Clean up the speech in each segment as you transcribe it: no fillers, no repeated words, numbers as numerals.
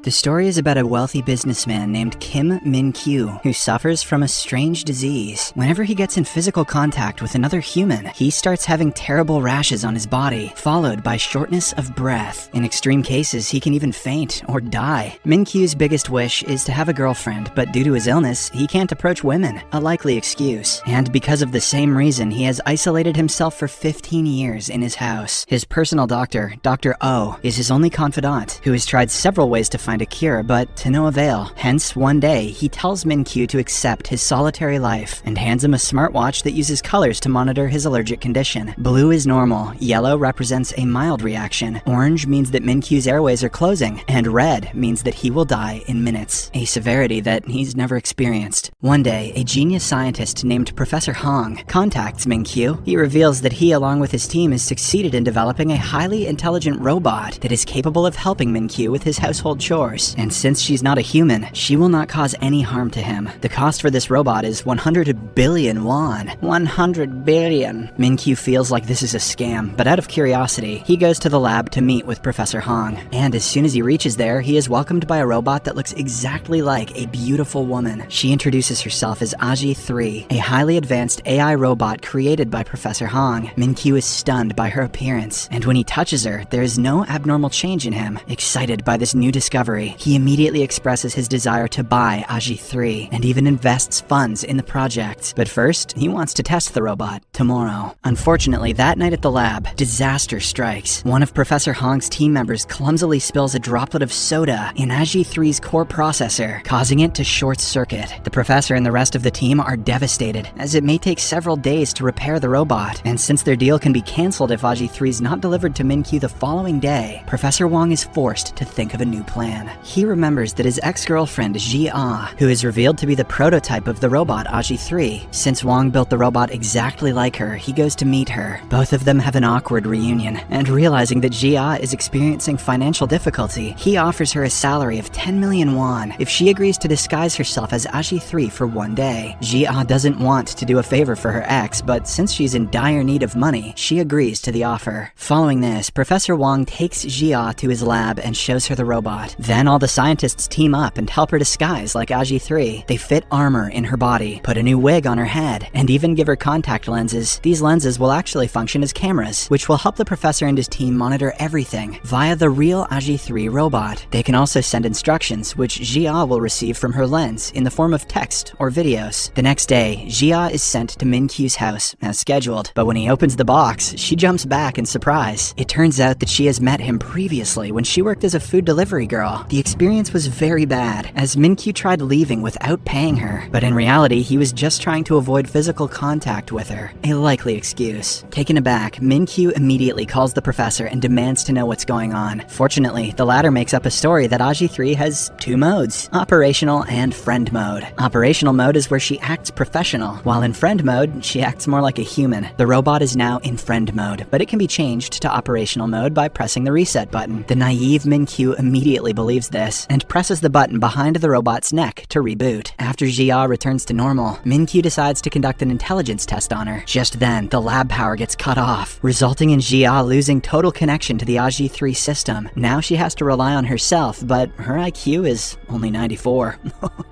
The story is about a wealthy businessman named Kim Min-kyu who suffers from a strange disease. Whenever he gets in physical contact with another human, he starts having terrible rashes on his body, followed by shortness of breath. In extreme cases, he can even faint or die. Min-kyu's biggest wish is to have a girlfriend, but due to his illness, he can't approach women, a likely excuse. And because of the same reason, he has isolated himself for 15 years in his house. His personal doctor, Dr. O, is his only confidant, who has tried several ways to find a cure, but to no avail. Hence, one day, he tells Min-kyu to accept his solitary life and hands him a smartwatch that uses colors to monitor his allergic condition. Blue is normal, yellow represents a mild reaction, orange means that Min-kyu's airways are closing, and red means that he will die in minutes, a severity that he's never experienced. One day, a genius scientist named Professor Hong contacts Min-kyu. He reveals that he, along with his team, has succeeded in developing a highly intelligent robot that is capable of helping Min-kyu with his household chores. And since she's not a human, she will not cause any harm to him. The cost for this robot is 100 billion won. 100 billion. Min-kyu feels like this is a scam, but out of curiosity, he goes to the lab to meet with Professor Hong. And as soon as he reaches there, he is welcomed by a robot that looks exactly like a beautiful woman. She introduces herself as Aji 3, a highly advanced AI robot created by Professor Hong. Min-kyu is stunned by her appearance, and when he touches her, there is no abnormal change in him. Excited by this new discovery, he immediately expresses his desire to buy Aji 3 and even invests funds in the project. But first, he wants to test the robot tomorrow. Unfortunately, that night at the lab, disaster strikes. One of Professor Hong's team members clumsily spills a droplet of soda in Aji 3's core processor, causing it to short circuit. The professor and the rest of the team are devastated, as it may take several days to repair the robot, and since their deal can be cancelled if Aji 3 is not delivered to Min-kyu the following day, Professor Wong is forced to think of a new plan. He remembers that his ex-girlfriend, Ji-ah, who is revealed to be the prototype of the robot Aji 3. Since Wong built the robot exactly like her, he goes to meet her. Both of them have an awkward reunion, and realizing that Ji-ah is experiencing financial difficulty, he offers her a salary of 10 million won if she agrees to disguise herself as Aji 3 for one day. Ji-ah doesn't want to do a favor for her ex, but since she's in dire need of money, she agrees to the offer. Following this, Professor Wong takes Ji-ah to his lab and shows her the robot. Then all the scientists team up and help her disguise like Aji 3. They fit armor in her body, put a new wig on her head, and even give her contact lenses. These lenses will actually function as cameras, which will help the professor and his team monitor everything via the real Aji 3 robot. They can also send instructions, which Ji-ah will receive from her lens in the form of text or videos. The next day, Ji-ah is sent to Min-kyu's house as scheduled, but when he opens the box, she jumps back in surprise. It turns out that she has met him previously when she worked as a food delivery girl. The experience was very bad, as Min-kyu tried leaving without paying her, but in reality, he was just trying to avoid physical contact with her, a likely excuse. Taken aback, Min-kyu immediately calls the professor and demands to know what's going on. Fortunately, the latter makes up a story that Aji 3 has two modes, operational and friend mode. Operational mode is where she acts professional, while in friend mode, she acts more like a human. The robot is now in friend mode, but it can be changed to operational mode by pressing the reset button. The naive Min-kyu immediately believes this and presses the button behind the robot's neck to reboot. After Ji-ah returns to normal, Min-kyu decides to conduct an intelligence test on her. Just then, the lab power gets cut off, resulting in Ji-ah losing total connection to the Aji 3 system. Now she has to rely on herself, but her IQ is only 94.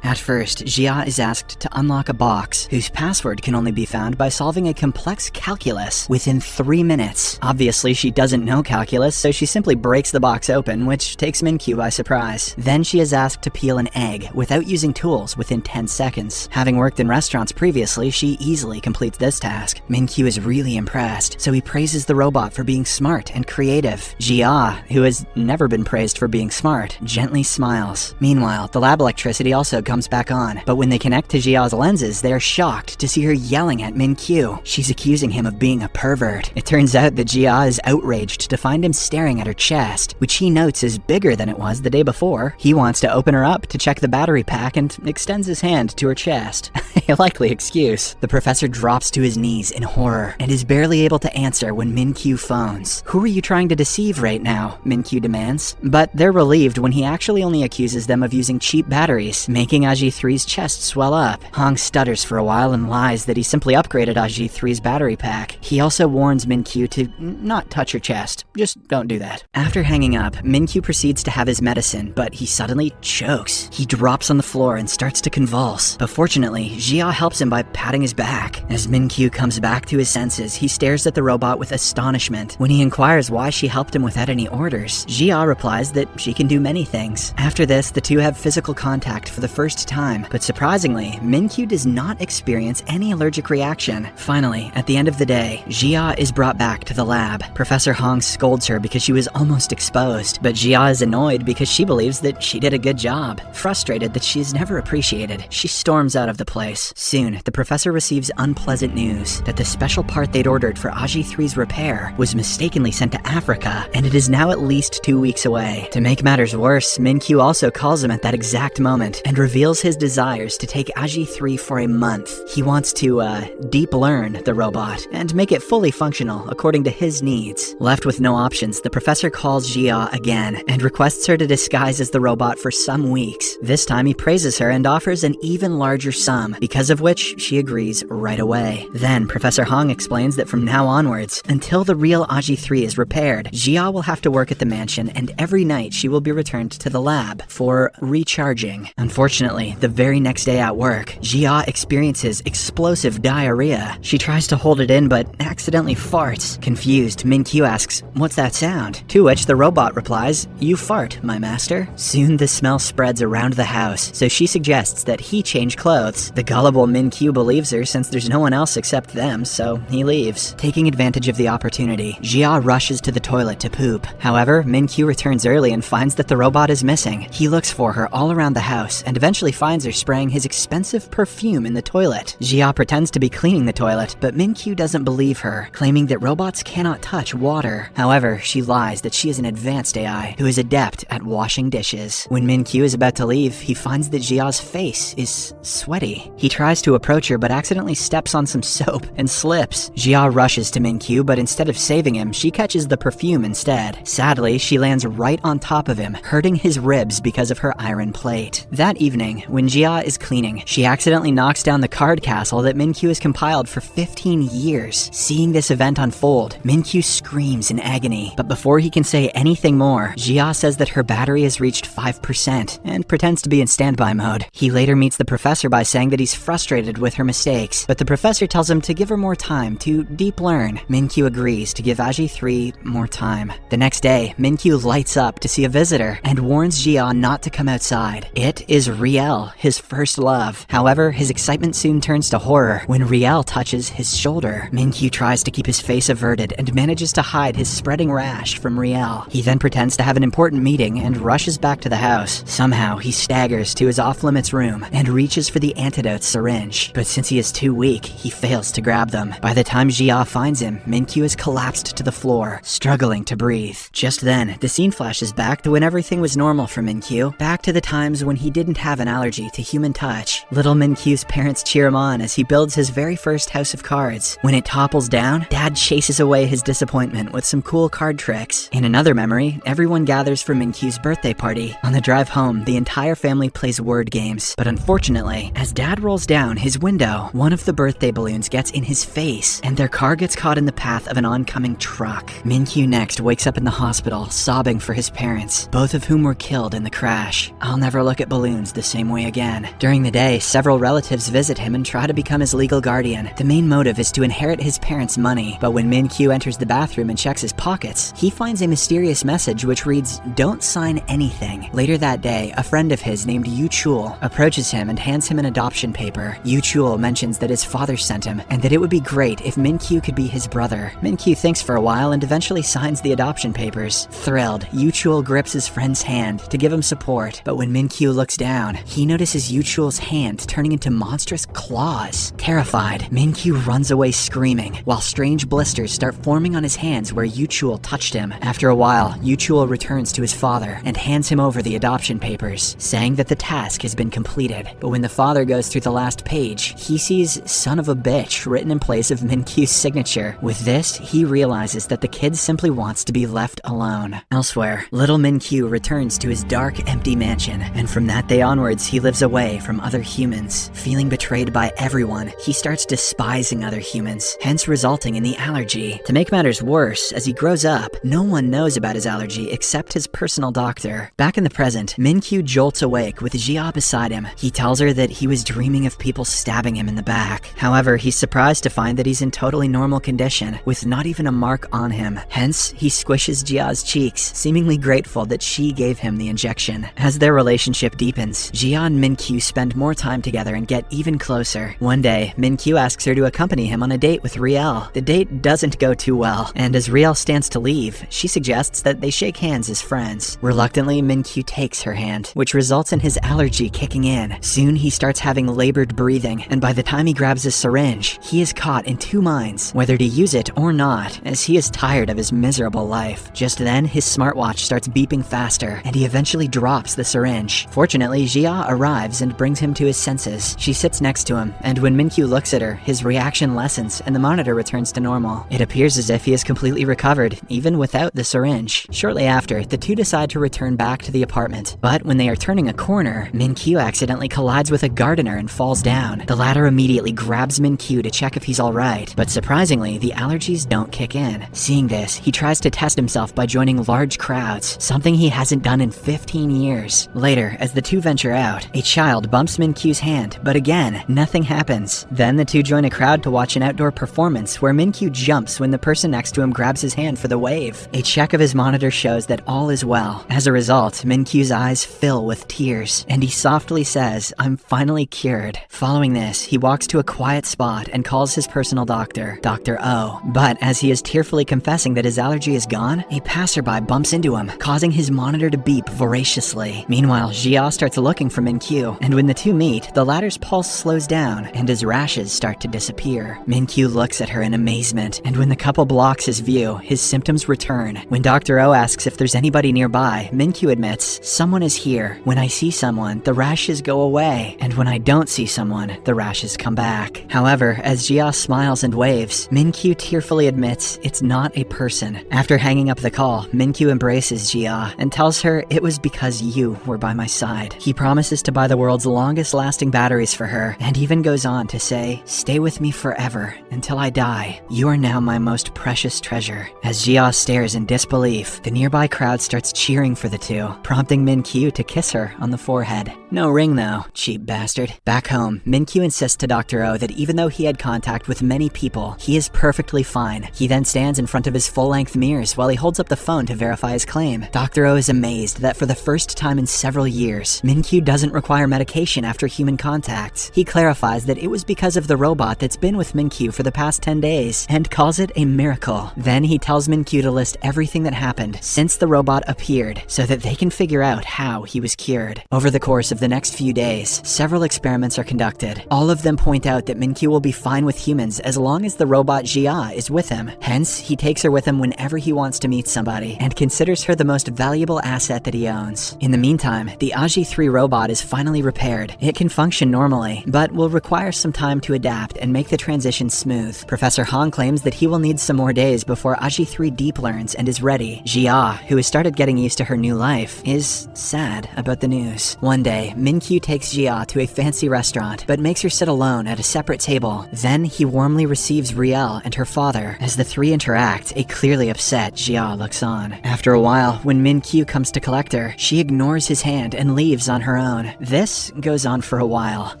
At first, Ji-ah is asked to unlock a box whose password can only be found by solving a complex calculus within 3 minutes. Obviously, she doesn't know calculus, so she simply breaks the box open, which takes Min-kyu by surprise. Then she is asked to peel an egg without using tools within 10 seconds. Having worked in restaurants previously, she easily completes this task. Min-kyu is really impressed, so he praises the robot for being smart and creative. Ji-ah, who has never been praised for being smart, gently smiles. Meanwhile, the lab electricity also comes back on, but when they connect to Ji-ah's lenses, they are shocked to see her yelling at Min-kyu. She's accusing him of being a pervert. It turns out that Ji-ah is outraged to find him staring at her chest, which he notes is bigger than it was the day before. He wants to open her up to check the battery pack and extends his hand to her chest. A likely excuse. The professor drops to his knees in horror and is barely able to answer when Min-kyu phones. "Who are you trying to deceive right now?" Min-kyu demands. But they're relieved when he actually only accuses them of using cheap batteries, making Aji-3's chest swell up. Hong stutters for a while and lies that he simply upgraded Aji-3's battery pack. He also warns Min-Kyu to not touch her chest. Just don't do that. After hanging up, Min-Kyu proceeds to have his medicine, but he suddenly chokes. He drops on the floor and starts to convulse. But fortunately, Jia helps him by patting his back. As Min-Kyu comes back to his senses, he stares at the robot with astonishment. When he inquires why she helped him without any orders, Jia replies that she can do many things. After this, the two have physical contact for the first time, but surprisingly, Min-Kyu does not experience any allergic reaction. Finally, at the end of the day, Jia is brought back to the lab. Professor Hong scolds her because she was almost exposed, but Jia is annoyed because she believes that she did a good job. Frustrated that she is never appreciated, she storms out of the place. Soon, the professor receives unpleasant news that the special part they'd ordered for Aji-3's repair was mistakenly sent to Africa, and it is now at least 2 weeks away. To make matters worse, Min-Kyu also calls him at that exact moment and reveals his desires to take Aji-3 for a month. He wants to, deep learn the robot and make it fully functional according to his needs. Left with no options, the professor calls Jia again and requests her to disguise as the robot for some weeks. This time he praises her and offers an even larger sum, because of which she agrees right away. Then Professor Hong explains that from now onwards, until the real Aji-3 is repaired, Jia will have to work at the mansion, and every night she will be returned to the lab for recharging. Unfortunately, the very next day at work, Jia experiences explosive diarrhea. She tries to hold it in but accidentally farts. Confused, Min-Kyu asks, "What's that sound?" To which the robot replies, "You fart, my master." Soon the smell spreads around the house, so she suggests that he change clothes. The gullible Min-Kyu believes her since there's no one else except them, so he leaves. Taking advantage of the opportunity, Jia rushes to the toilet to poop. However, Min-Kyu returns early and finds that the robot is missing. He looks for her all around the house and eventually finds her spraying his expensive perfume in the toilet. Jia pretends to be cleaning the toilet, but Min-Kyu doesn't believe her, claiming that robots cannot touch water. However, she lies that she is an advanced AI who is adept at washing dishes. When Min-Kyu is about to leave, he finds that Jia's face is sweaty. He tries to approach her but accidentally steps on some soap and slips. Jia rushes to Min-Kyu, but instead of saving him, she catches the perfume instead. Sadly, she lands right on top of him, hurting his ribs because of her iron plate. That evening, when Jia is cleaning, she accidentally knocks down the card castle that Min-Kyu has compiled for 15 years. Seeing this event unfold, Min-Kyu screams in agony, but before he can say anything more, Jia says that her battery has reached 5% and pretends to be in standby mode. He later meets the professor by saying that he's frustrated with her mistakes, but the professor tells him to give her more time to deep learn. Min-Kyu agrees to give Aji-3 more time. The next day, Min-Kyu lights up to see a visitor and warns Jia not to come outside. It is Riel, his first love. However, his excitement soon turns to horror when Riel touches his shoulder. Min-Kyu tries to keep his face averted and manages to hide his spreading rash from Riel. He then pretends to have an important meeting and rushes back to the house. Somehow, he staggers to his off-limits room and reaches for the antidote syringe. But since he is too weak, he fails to grab them. By the time Jia finds him, Min-Kyu has collapsed to the floor, struggling to breathe. Just then, the scene flashes back to when everything was normal for Min-Kyu, back to the times when he didn't have an allergy to human touch. Little Min-Kyu's parents cheer him on as he builds his very first house of cards. When it topples down, Dad chases away his disappointment with some cool card tricks. In another memory, everyone gathers for Min-Kyu's birthday party. On the drive home, the entire family plays word games, but unfortunately, as Dad rolls down his window, one of the birthday balloons gets in his face, and their car gets caught in the path of an oncoming truck. Min-Kyu next wakes up in the hospital, sobbing for his parents, both of whom were killed in the crash. I'll never look at balloons the same way again. During the day, several relatives visit him and try to become his legal guardian. The main motive is to inherit his parents' money, but when Min-Kyu enters the bathroom and checks his pockets, he finds a mysterious message which reads, "Don't sign anything." Later that day, a friend of his named Yu Chul approaches him and hands him an adoption paper. Yu Chul mentions that his father sent him and that it would be great if Min-Kyu could be his brother. Min-Kyu thinks for a while and eventually signs the adoption papers. Thrilled, Yu Chul grips his friend's hand to give him support, but when Min-Kyu looks down, he notices Yu Chul's hand turning into monstrous claws. Terrified, Min-Kyu runs away screaming, while strange blisters start forming on his hands where Yu Chul touched him. After a while, Yu Chul returns to his father and hands him over the adoption papers, saying that the task has been completed. But when the father goes through the last page, he sees "son of a bitch" written in place of Min-Kyu's signature. With this, he realizes that the kid simply wants to be left alone. Elsewhere, little Min-Kyu returns to his dark, empty mansion, and from that day onward, onwards, he lives away from other humans. Feeling betrayed by everyone, he starts despising other humans, hence resulting in the allergy. To make matters worse, as he grows up, no one knows about his allergy except his personal doctor. Back in the present, Min-kyu jolts awake with Jia beside him. He tells her that he was dreaming of people stabbing him in the back. However, he's surprised to find that he's in totally normal condition, with not even a mark on him. Hence, he squishes Jia's cheeks, seemingly grateful that she gave him the injection. As their relationship deepens, Jia and Min-kyu spend more time together and get even closer. One day, Min-kyu asks her to accompany him on a date with Riel. The date doesn't go too well, and as Riel stands to leave, she suggests that they shake hands as friends. Reluctantly, Min-kyu takes her hand, which results in his allergy kicking in. Soon, he starts having labored breathing, and by the time he grabs his syringe, he is caught in two minds, whether to use it or not, as he is tired of his miserable life. Just then, his smartwatch starts beeping faster, and he eventually drops the syringe. Fortunately, Jia arrives and brings him to his senses. She sits next to him, and when Min-kyu looks at her, his reaction lessens and the monitor returns to normal. It appears as if he is completely recovered, even without the syringe. Shortly after, the two decide to return back to the apartment, but when they are turning a corner, Min-kyu accidentally collides with a gardener and falls down. The latter immediately grabs Min-kyu to check if he's alright, but surprisingly, the allergies don't kick in. Seeing this, he tries to test himself by joining large crowds, something he hasn't done in 15 years. Later, as the two venture out, a child bumps Min-kyu's hand, but again, nothing happens. Then the two join a crowd to watch an outdoor performance where Min-kyu jumps when the person next to him grabs his hand for the wave. A check of his monitor shows that all is well. As a result, Min-kyu's eyes fill with tears, and he softly says, "I'm finally cured." Following this, he walks to a quiet spot and calls his personal doctor, Dr. O. But as he is tearfully confessing that his allergy is gone, a passerby bumps into him, causing his monitor to beep voraciously. Meanwhile, Jia starts looking for Min-kyu, and when the two meet, the latter's pulse slows down, and his rashes start to disappear. Min-kyu looks at her in amazement, and when the couple blocks his view, his symptoms return. When Dr. O asks if there's anybody nearby, Min-kyu admits, "Someone is here. When I see someone, the rashes go away, and when I don't see someone, the rashes come back." However, as Jia smiles and waves, Min-kyu tearfully admits it's not a person. After hanging up the call, Min-kyu embraces Jia and tells her it was because you were by my side. He promises to buy the world's longest lasting batteries for her, and even goes on to say, "Stay with me forever until I die. You are now my most precious treasure." As Jia stares in disbelief, the nearby crowd starts cheering for the two, prompting Min-kyu to kiss her on the forehead. No ring though, cheap bastard. Back home, Min-kyu insists to Dr. O that even though he had contact with many people, he is perfectly fine. He then stands in front of his full-length mirrors while he holds up the phone to verify his claim. Dr. O is amazed that for the first time in several years, Min-kyu doesn't require medication after human contact. He clarifies that it was because of the robot that's been with Min-kyu for the past 10 days, and calls it a miracle. Then he tells Min-kyu to list everything that happened since the robot appeared, so that they can figure out how he was cured. Over the course of the next few days, several experiments are conducted. All of them point out that Min-kyu will be fine with humans as long as the robot Jia is with him. Hence, he takes her with him whenever he wants to meet somebody, and considers her the most valuable asset that he owns. In the meantime, the AG3 robot is finally repaired. It can function normally, but will require some time to adapt and make the transition smooth. Professor Han claims that he will need some more days before AG3 deep learns and is ready. Jia, who has started getting used to her new life, is sad about the news. One day, Min-kyu takes Jia to a fancy restaurant, but makes her sit alone at a separate table. Then he warmly receives Riel and her father. As the three interact, a clearly upset Jia looks on. After a while, when Min-kyu comes to collect her, she ignores his hand and leaves on her own. This goes on for a while.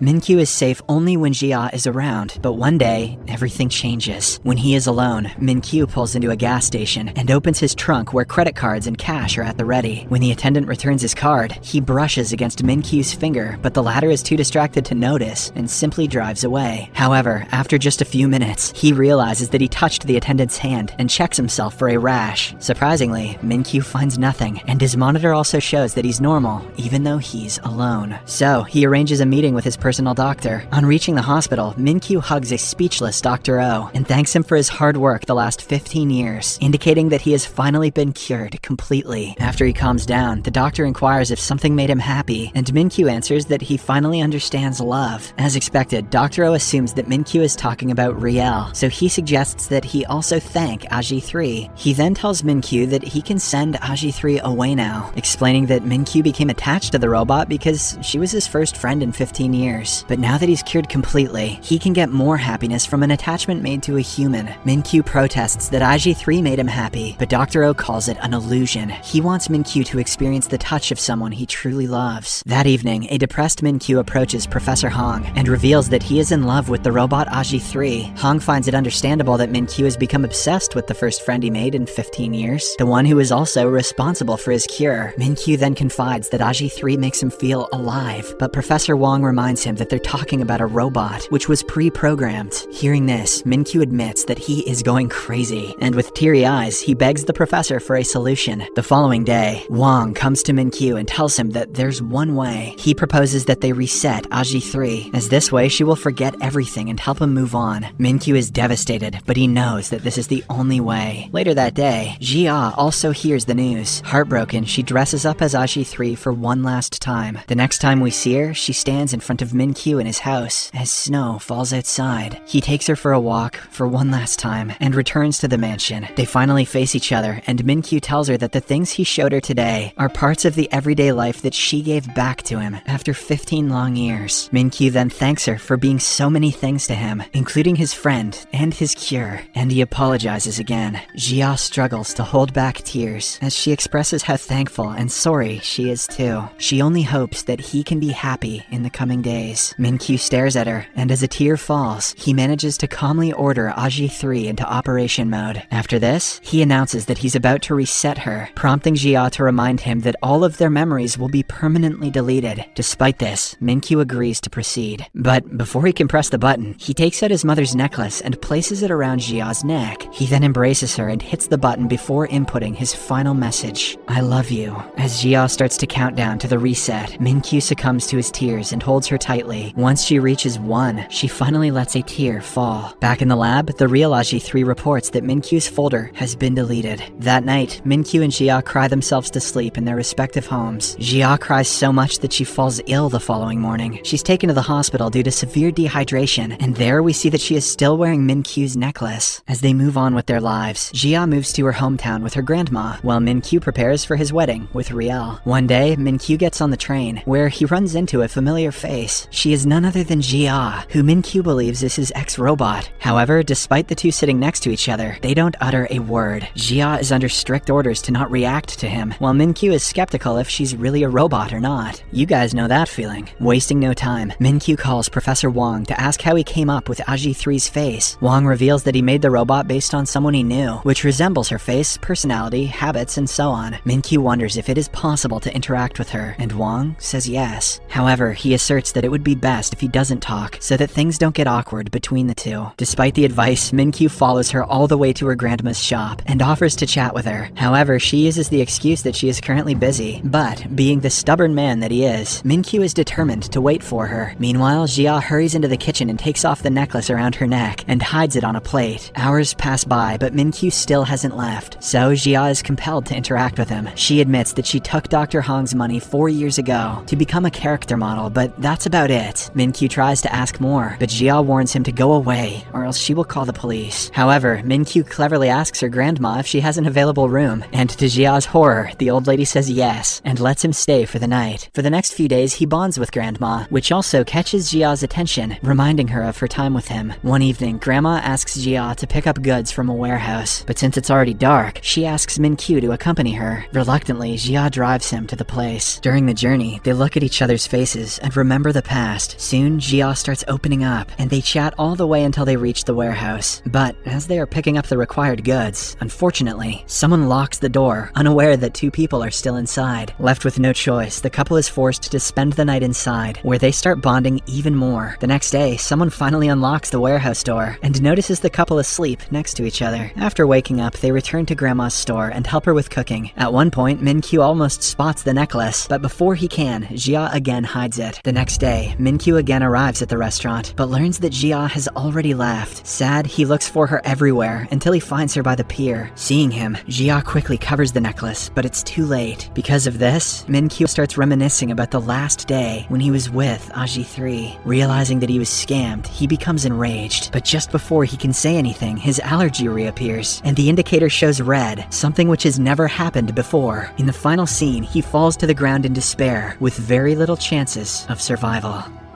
Min-kyu is safe only when Jia is around, but one day, everything changes. When he is alone, Min-kyu pulls into a gas station and opens his trunk where credit cards and cash are at the ready. When the attendant returns his card, he brushes against Min-kyu's finger, but the latter is too distracted to notice and simply drives away. However, after just a few minutes, he realizes that he touched the attendant's hand and checks himself for a rash. Surprisingly, Min-kyu finds nothing, and his monitor also shows that he's normal, even though he's alone. So, he arranges a meeting with his personal doctor. On reaching the hospital, Min-kyu hugs a speechless Dr. O and thanks him for his hard work the last 15 years, indicating that he has finally been cured completely. After he calms down, the doctor inquires if something made him happy, and Min-kyu answers that he finally understands love. As expected, Dr. O assumes that Min-kyu is talking about Riel, so he suggests that he also thank AG3. He then tells Min-kyu that he can send AG3 away now, explaining that Min-kyu became attached to the robot because she was his first friend in 15 years. But now that he's cured completely, he can get more happiness from an attachment made to a human. Min-kyu protests that IG3 made him happy, but Dr. O calls it an illusion. He wants Min-kyu to experience the touch of someone he truly loves. That evening, a depressed Min-kyu approaches Professor Hong and reveals that he is in love with the robot IG3. Hong finds it understandable that Min-kyu has become obsessed with the first friend he made in 15 years, the one who is also responsible for his cure. Min-kyu then confides that IG3 makes him feel alive, but Professor Wong reminds him that they're talking about a robot, which was pre-programmed. Hearing this, Min-kyu admits that he is going crazy, and with teary eyes, he begs the professor for a solution. The following day, Wong comes to Min-kyu and tells him that there's one way. He proposes that they reset IG3, as this way she will forget everything and help him move on. Min-kyu is devastated, but he knows that this is the only way. Later that day, Jia also hears the news. Heartbroken, she dresses up as IG3 for one last time. The next time we see her, she stands in front of Min-kyu in his house as snow falls outside. He takes her for a walk for one last time and returns to the mansion. They finally face each other, and Min-kyu tells her that the things he showed her today are parts of the everyday life that she gave back to him after 15 long years. Min-kyu then thanks her for being so many things to him, including his friend and his cure, and he apologizes again. Jia struggles to hold back tears as she expresses how thankful and sorry she is too. She only hopes that he can be happy in the coming days. Min-kyu stares at her, and as a tear falls, he manages to calmly order IG3 into operation mode. After this, he announces that he's about to reset her, prompting Jia to remind him that all of their memories will be permanently deleted. Despite this, Min-kyu agrees to proceed. But before he can press the button, he takes out his mother's necklace and places it around Jia's neck. He then embraces her and hits the button before inputting his final message, "I love you." As Jia starts to count down to the reset, Min-kyu succumbs to his tears and holds her tightly. Once she reaches 1, she finally lets a tear fall. Back in the lab, the real IG3 reports that Min-kyu's folder has been deleted. That night, Min-kyu and Jia cry themselves to sleep in their respective homes. Jia cries so much that she falls ill the following morning. She's taken to the hospital due to severe dehydration, and there we see that she is still wearing Min-kyu's necklace. As they move on with their lives, Jia moves to her hometown with her grandma, while Min-kyu prepares for his wedding with Riel. One day, Min-kyu gets on the train, where he runs into a familiar face. She is none other than Jia, who Min-kyu believes is his ex-robot. However, despite the two sitting next to each other, they don't utter a word. Jia is under strict orders to not react to him, while Min-kyu is skeptical if she's really a robot or not. You guys know that feeling. Wasting no time, Min-kyu calls Professor Wong to ask how he came up with IG3's face. Wong reveals that he made the robot based on someone he knew, which resembles her face, personality, habits, and so on. Min-kyu wonders if it is possible to interact with her, and Wong says yes. However, he asserts that it would be best if he doesn't talk, so that things don't get awkward between the two. Despite the advice, Min-kyu follows her all the way to her grandma's shop and offers to chat with her. However, she uses the excuse that she is currently busy, but being the stubborn man that he is, Min-kyu is determined to wait for her. Meanwhile, Jia hurries into the kitchen and takes off the necklace around her neck and hides it on a plate. Hours pass by, but Min-kyu still hasn't left, so Jia is compelled to interact with him. She admits that she took Dr. Hong's money 4 years ago to become a character model, but that's about it. Min-kyu tries to ask more, but Jia warns him to go away, or else she will call the police. However, Min-kyu cleverly asks her grandma if she has an available room, and to Jia's horror, the old lady says yes, and lets him stay for the night. For the next few days, he bonds with Grandma, which also catches Jia's attention, reminding her of her time with him. One evening, Grandma asks Jia to pick up goods from a warehouse, but since it's already dark, she asks Min-kyu to accompany her. Reluctantly, Jia drives him to the place. During the journey, they look at each other's faces and remember the past. Soon, Jia starts opening up, and they chat all the way until they reach the warehouse. But as they are picking up the required goods, unfortunately, someone locks the door, unaware that two people are still inside. Left with no choice, the couple is forced to spend the night inside, where they start bonding even more. The next day, someone finally unlocks the warehouse door and notices the couple asleep next to each other. After waking up, they return to Grandma's store and help her with cooking. At one point, Min-kyu almost spots the necklace, but before he can, Jia again hides it. The next day, Min-kyu again arrives at the restaurant, but learns that Jia has already left. Sad, he looks for her everywhere until he finds her by the pier. Seeing him, Jia quickly covers the necklace, but it's too late. Because of this, Min-kyu starts reminiscing about the last day when he was with IG3. Realizing that he was scammed, he becomes enraged, but just before he can say anything, his allergy reappears, and the indicator shows red, something which has never happened before. In the final scene, he falls to the ground in despair, with very little chances of survival.